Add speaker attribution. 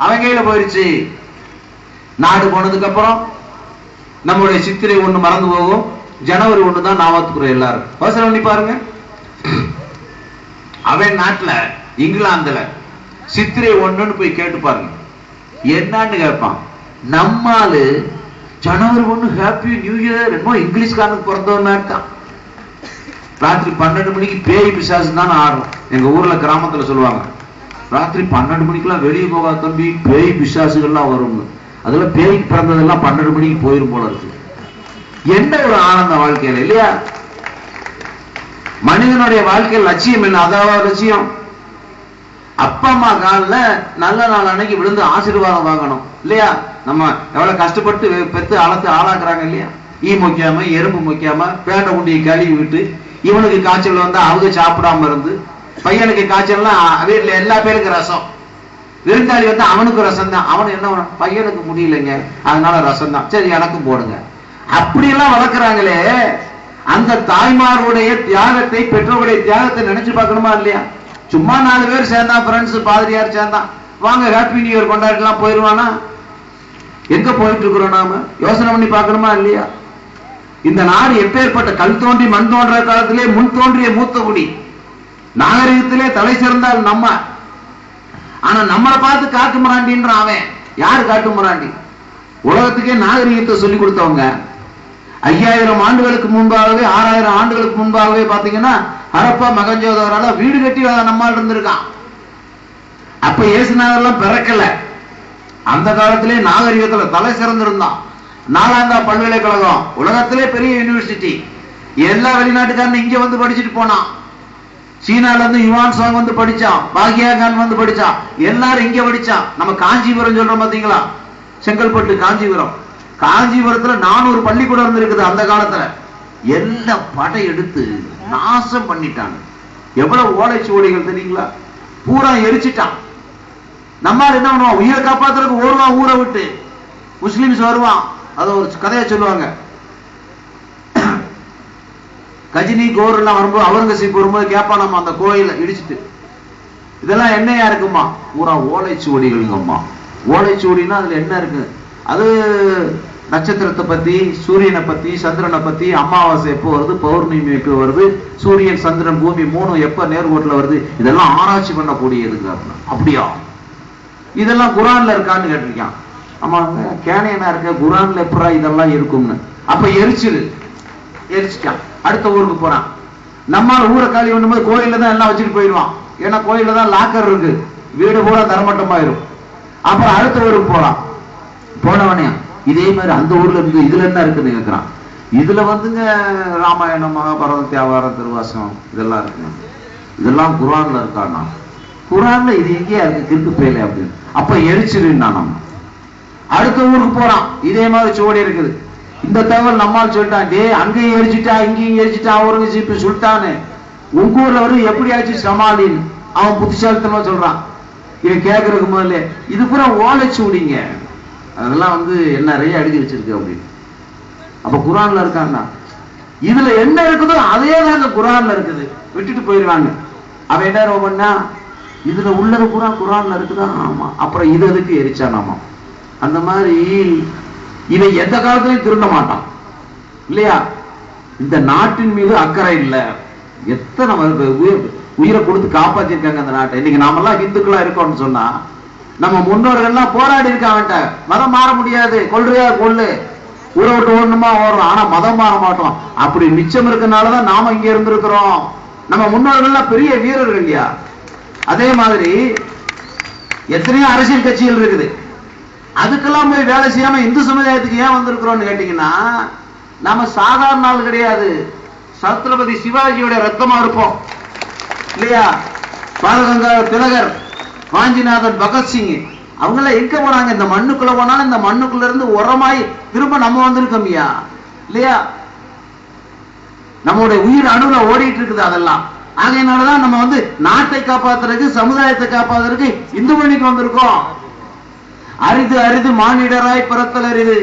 Speaker 1: அவன் கையில போயிருச்சு. நாடு போனதுக்கு அப்புறம் நம்முடைய சித்திரை ஒண்ணு மறந்து போகும், ஜனவரி 1 தான் ஞாபகத்துக்குற எல்லாரும். அவசரம் பண்ணி பாருங்க. அவன் நாட்டுல இங்கிலாந்துல சித்திரை 1ன்னு போய் கேட்டு பாருங்க, என்னன்னு கேட்பான். நம்மாலு ஜனவரி 1 ஹாப்பி நியூ இயர் என்னமோ இங்கிலீஷ்காரனுக்கு பிறந்தவனா இருக்கான். ராத்திரி 12 மணிக்கு பேய் பிசாசு தான் ஆடும். எங்க ஊர்ல கிராமத்துல சொல்லுவாங்க, ராத்திரி 12 மணிக்கெல்லாம் வெளியே போகாத தம்பி, பேய் பிசாசுகள்லாம் வரும்னு. அதுல பேய்க்கு பிறந்ததெல்லாம் 12 மணிக்கு போயிரும் போல இருக்கு. என்ன ஒரு ஆனந்த வாழ்க்கையில இல்லையா? மனிதனுடைய வாழ்க்கையில் லட்சியம் என்ன? அதாவது லட்சியம் அப்பா அம்மா காலில் நல்ல நாள் அன்னைக்கு விழுந்து ஆசீர்வாதம் வாங்கணும் இல்லையா? நம்ம எவ்வளவு கஷ்டப்பட்டு பெத்து அளத்து ஆளாக்குறாங்க இல்லையா? ஈ மொய்க்காம எறும்பு மொய்க்காம பேண்டை குண்டியை கழுவி விட்டு, இவனுக்கு காய்ச்சல் வந்தா அவங்க சாப்பிடாம இருந்து, பையனுக்கு காய்ச்சல்னா வீட்டுல எல்லா பேருக்கும் ரசம், விருந்தாளி வந்து அவனுக்கு ரசம் தான். அவன் என்ன பையனுக்கு முடியலைங்க அதனால ரசம் தான், சரி எனக்கும் போடுங்க. அப்படி எல்லாம் வளர்க்குறாங்களே, அந்த தாய்மாருடைய தியாகத்தை, பெற்றோருடைய தியாகத்தை நினைச்சு பார்க்கணுமா இல்லையா? சும்மா 4 பேர் சேர்ந்தா, ஃப்ரெண்ட்ஸ் பாதிரியார் சேர்ந்தா, வாங்க ஹாப்பி நியூ இயர் கொண்டாடலாம் போயிருவானா? எங்க போயிட்டு இருக்கிறோம் நாம? யோசனை பண்ணி பார்க்கணுமா இல்லையா? இந்த நாடு எப்பேற்பட்ட கல் தோன்றி மண் தோன்ற காலத்திலே முன் தோன்றிய மூத்த குடி, நாகரிகத்திலே தலை சிறந்தால் நம்ம. ஆனா நம்மளை பார்த்து காட்டு முராண்டின்ற அவன் யாரு? காட்டு முராண்டி. உலகத்துக்கே நாகரிகத்தை சொல்லி கொடுத்தவங்க 5000 ஆண்டுகளுக்கு முன்பாகவே, 6000 ஆண்டுகளுக்கு முன்பாகவே பாத்தீங்கன்னா ஹரப்பா மகஞ்சோதவரால வீடு கட்டி நம்மால் இருந்திருக்கான். அப்ப இயேசுநாதர்லாம் பிறக்கல. அந்த காலத்திலே நாகரிகத்துல தலை சிறந்திருந்தான். நாலாந்தா பல்கலைக்கழகம் உலகத்திலே பெரிய யூனிவர்சிட்டி, எல்லா வெளிநாட்டுக்காரன் இங்க வந்து படிச்சுட்டு போனான். சீனால இருந்து யுவான் சாங் வந்து படிச்சான், பாக்யா கான் வந்து படிச்சான், எல்லாரும் இங்க படிச்சான். நம்ம காஞ்சிபுரம் சொல்றோம் பாத்தீங்களா, செங்கல்பட்டு காஞ்சிபுரம். காஞ்சிபுரத்துல 400 பள்ளிக்கூடம் இருந்திருக்குது அந்த காலத்துல. எல்லாம் படை எடுத்து நாசம் பண்ணிட்டாங்க. எவ்வளவு ஓலைச்சுவடிகள் தெரியுங்களா? பூரா எரிச்சிட்டான். நம்ம என்ன பண்ணுவோம்? உயிரை காப்பாத்துறதுக்கு ஓடுவான் ஊரை விட்டு. முஸ்லிம்ஸ் வருவான். அது ஒரு கதையை சொல்லுவாங்க. கஜினி கோர் எல்லாம் வரும்போது, அவுரங்கசீப் வரும்போது கேட்பான், நம்ம அந்த கோயிலை இடிச்சுட்டு, இதெல்லாம் என்னையா இருக்குமா? பூரா ஓலைச்சுவடிகள்ங்கம்மா. ஓலைச்சுவடினா அதுல என்ன இருக்கு? அது நட்சத்திரத்தை பத்தி, சூரியனை பத்தி, சந்திரனை பத்தி, அமாவாசை எப்போ வருது, பௌர்ணமி எப்போ வருது, சூரியன் சந்திரன் பூமி 3 எப்ப நேர்கோட்டில் வருது, இதெல்லாம் ஆராய்ச்சி பண்ணக்கூடியதுங்க. அப்படியா? இதெல்லாம் குரான்ல இருக்கான்னு கேட்டிருக்கான். ஆமா, கேனையனா இருக்க, குரான்ல எப்படா இதெல்லாம் இருக்கும்னு. அப்ப எரிச்சிட்டான். அடுத்த ஊருக்கு போறான். நம்மால் ஊரை காலி பண்ணும்போது கோயில்ல தான் எல்லாம் வச்சுட்டு போயிடுவான். ஏன்னா கோயில்ல தான் லாக்கர் இருக்கு, வீடு பூரா தரமட்டமாயிரும். அப்புறம் அடுத்த ஊருக்கு போறான். போனவனே இதே மாதிரி அந்த ஊர்ல இருந்து இதுல என்ன இருக்குன்னு கேட்கிறான். இதுல வந்துங்க ராமாயணம், மகாபாரதம், தேவாரம், திருவாசகம் இதெல்லாம் இருக்குங்க. இதெல்லாம் குரான்ல இருக்கான்னா, குரான்ல இது எங்கேயா இருக்கு கிறுக்கு பேல அப்படின்னு. அப்ப எரிச்சிருன்னா நம்ம அடுத்த ஊருக்கு போறான். இதே மாதிரி சுவடி இருக்குது. இந்த தகவல் நம்மால் சொல்லிட்டான், டே அங்கேயும் எரிச்சுட்டா இங்கேயும் எரிச்சுட்டா அவுரங்கசீப் சொல்லிட்டான்னு, உங்க ஊர்ல வரும் எப்படியாச்சும் சமாளின்னு அவன் புத்திசாலித்தனமா சொல்றான். இவன் கேட்கறதுக்கு முதல்ல இது பூரா ஓலைச்சுவடிங்க, அதெல்லாம் வந்து என்ன நிறைய எழுதி வச்சிருக்கு அப்படின்னு. அப்ப குரான்ல இருக்கான்னா, இதுல என்ன இருக்குதோ அதே தாங்க குரான்ல இருக்குது, விட்டுட்டு போயிடுவாங்க. அவன் என்ன பண்ணா, இதுல உள்ளது பூரா குரான்ல இருக்குதா? ஆமா. அப்புறம் இது எதுக்கு எரிச்சானாமா? அந்த மாதிரி இவன் எந்த காலத்திலையும் திருட மாட்டான் இல்லையா? இந்த நாட்டின் மீது அக்கறை இல்லை. எத்தனை உயிரை கொடுத்து காப்பாத்திருக்காங்க அந்த நாட்டை. இன்னைக்கு நாமெல்லாம் இந்துக்களா இருக்கோம்னு சொன்னா, நம்ம முன்னோர்கள்லாம் போராடி இருக்காங்க. மதம் மாற முடியாது, கொள்றையா கொள்ளு, ஊரை விட்டு ஓடணுமா ஓடுறோம், ஆனா மதம் மாற மாட்டோம். அப்படி மிச்சம் இருக்கனாலதான் நாம இங்க இருந்திருக்கிறோம். நம்ம முன்னோர்கள்லாம் பெரிய வீரர்கள் இல்லையா? அதே மாதிரி எத்தனையோ அரசியல் கட்சிகள் இருக்குது. அதுக்கெல்லாம் போய் வேலை செய்யாம இந்து சமுதாயத்துக்கு ஏன் வந்திருக்கிறோம்னு கேட்டீங்கன்னா, நாம சாதாரண ஆள் கிடையாது. சத்ரபதி சிவாஜியோட ரத்தமா இருப்போம் இல்லையா? பாலகங்காதர திலகர், வாஞ்சிநாதன், பகத்சிங் அவங்க எல்லாம் எங்க போனாங்க? இந்த மண்ணுக்குள்ள போனாலும் இந்த மண்ணுக்குள்ள இருந்து உரமாய் திரும்ப நம்ம வந்திருக்கோம் இல்லையா? நம்மளுடைய உயிர் அணுல ஓடிட்டு இருக்குது அதெல்லாம். ஆகையினாலதான் நம்ம வந்து நாட்டை காப்பாத்துறதுக்கு, சமுதாயத்தை காப்பாத்துறதுக்கு இந்து மணிக்கு வந்திருக்கோம். அரிது அரிது மானிடராய் பிறத்தல் அரிது.